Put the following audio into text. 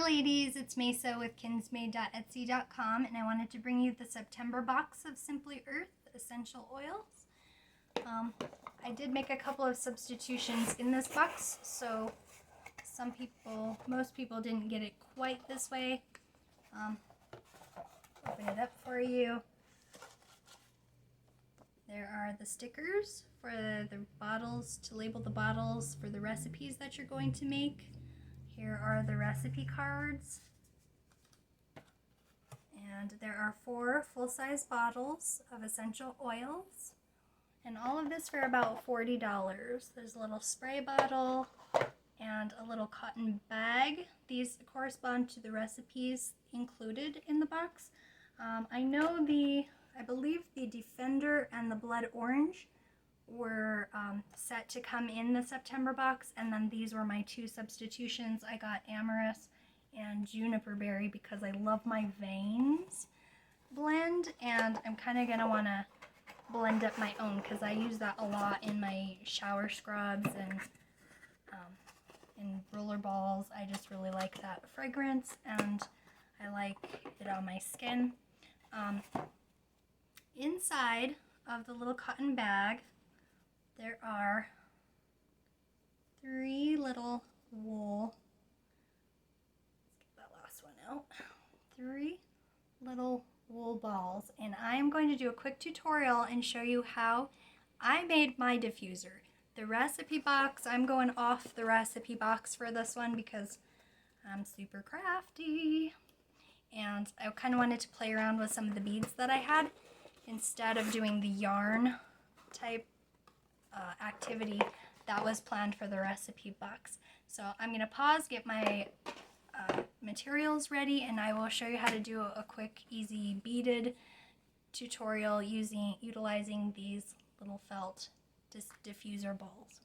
ladies, it's Mesa with kinsmade.etsy.com, and I wanted to bring you the September box of Simply Earth essential oils. I did make a couple of substitutions in this box, so most people didn't get it quite this way. Open it up for you. There are the stickers for the bottles, to label the bottles for the recipes that you're going to make. Here are the recipe cards. And there are 4 full-size bottles of essential oils. And all of this for about $40. There's a little spray bottle and a little cotton bag. These correspond to the recipes included in the box. I believe the Defender and the Blood Orange were set to come in the September box, and then these were my 2 substitutions. I got Amorous and Juniper Berry because I love my veins blend, and I'm kind of going to want to blend up my own because I use that a lot in my shower scrubs and in roller balls. I just really like that fragrance, and I like it on my skin. Inside of the little cotton bag, there are 3 little wool, let's get that last one out, 3 little wool balls, and I am going to do a quick tutorial and show you how I made my diffuser. The recipe box, I'm going off the recipe box for this one because I'm super crafty, and I kind of wanted to play around with some of the beads that I had instead of doing the yarn type activity that was planned for the recipe box. So I'm going to pause, get my materials ready, and I will show you how to do a quick, easy beaded tutorial utilizing these little felt diffuser balls.